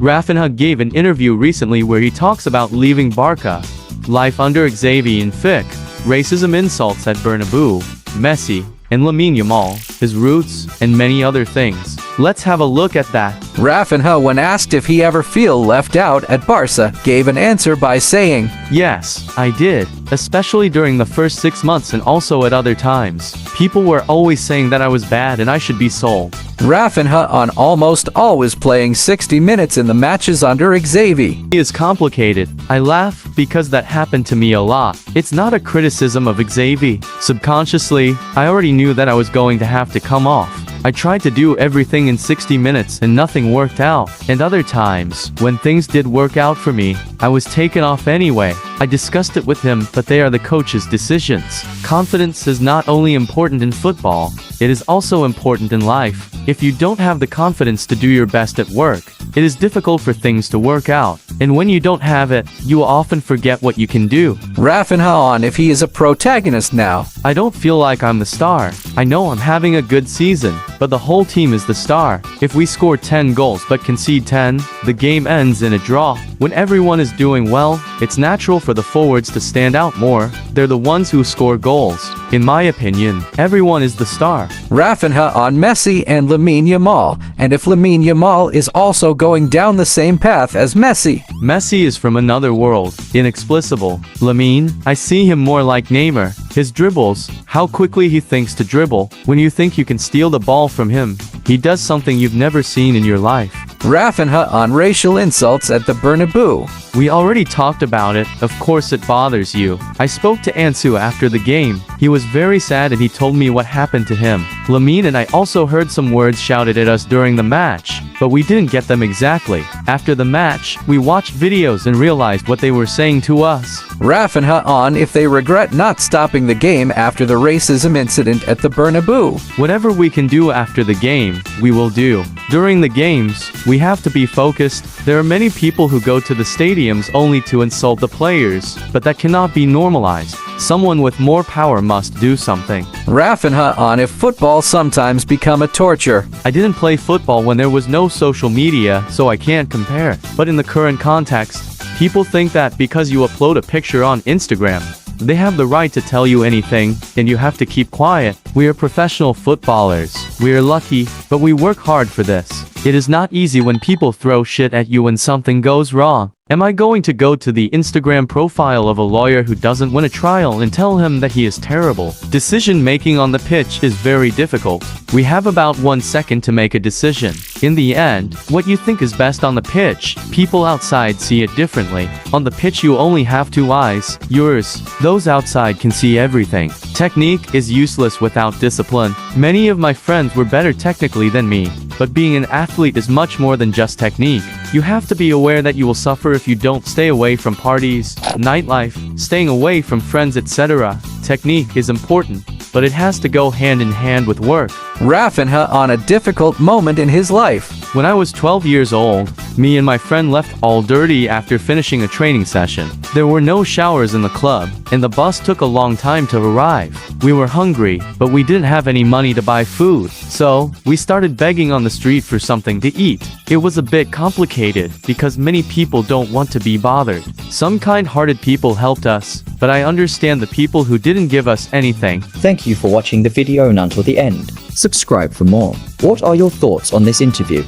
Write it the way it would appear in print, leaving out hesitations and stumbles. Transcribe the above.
Raphinha gave an interview recently where he talks about leaving Barca, life under Xavi and Flick, racism insults at Bernabeu, Messi, and Lamine Yamal, his roots, and many other things. Let's have a look at that. Raphinha, when asked if he ever feel left out at Barca, gave an answer by saying, "Yes, I did, especially during the first 6 months and also at other times. People were always saying that I was bad and I should be sold." Raphinha on almost always playing 60 minutes in the matches under Xavi. It is complicated. I laugh because that happened to me a lot. It's not a criticism of Xavi. Subconsciously, I already knew that I was going to have to come off. I tried to do everything in 60 minutes and nothing worked out. And other times, when things did work out for me, I was taken off anyway. I discussed it with him, but they are the coach's decisions. Confidence is not only important in football, it is also important in life. If you don't have the confidence to do your best at work, it is difficult for things to work out. And when you don't have it, you will often forget what you can do. Raphinha on if he is a protagonist now. I don't feel like I'm the star. I know I'm having a good season, but the whole team is the star. If we score 10 goals but concede 10, the game ends in a draw. When everyone is doing well, it's natural for the forwards to stand out more. They're the ones who score goals. In my opinion, everyone is the star. Raphinha on Messi and Lamine Yamal, and if Lamine Yamal is also going down the same path as Messi. Messi is from another world, inexplicable. Lamine, I see him more like Neymar. His dribbles, how quickly he thinks to dribble. When you think you can steal the ball from him, he does something you've never seen in your life. Raphinha on racial insults at the Bernabeu. We already talked about it, of course it bothers you. I spoke to Ansu after the game. He was very sad and he told me what happened to him. Lamine and I also heard some words shouted at us during the match, but we didn't get them exactly. After the match, we watched videos and realized what they were saying to us. Raphinha on if they regret not stopping the game after the racism incident at the Bernabeu. Whatever we can do after the game, we will do. During the games, we have to be focused. There are many people who go to the stadiums only to insult the players, but that cannot be normalized. Someone with more power must do something. Raphinha on if football sometimes become a torture. I didn't play football when there was no social media, so I can't compare. But in the current context, people think that because you upload a picture on Instagram, they have the right to tell you anything, and you have to keep quiet. We are professional footballers. We are lucky, but we work hard for this. It is not easy when people throw shit at you when something goes wrong. Am I going to go to the Instagram profile of a lawyer who doesn't win a trial and tell him that he is terrible? Decision making on the pitch is very difficult. We have about 1 second to make a decision. In the end, what you think is best on the pitch, people outside see it differently. On the pitch you only have 2 eyes, yours. Those outside can see everything. Technique is useless without discipline. Many of my friends were better technically than me, but being an athlete is much more than just technique. You have to be aware that you will suffer if you don't stay away from parties, nightlife, staying away from friends, etc. Technique is important, but it has to go hand in hand with work. Raphinha on a difficult moment in his life. When I was 12 years old, me and my friend left all dirty after finishing a training session. There were no showers in the club, and the bus took a long time to arrive. We were hungry, but we didn't have any money to buy food, so we started begging on the street for something to eat. It was a bit complicated, because many people don't want to be bothered. Some kind-hearted people helped us, but I understand the people who didn't give us anything. Thank you for watching the video and until the end. Subscribe for more. What are your thoughts on this interview?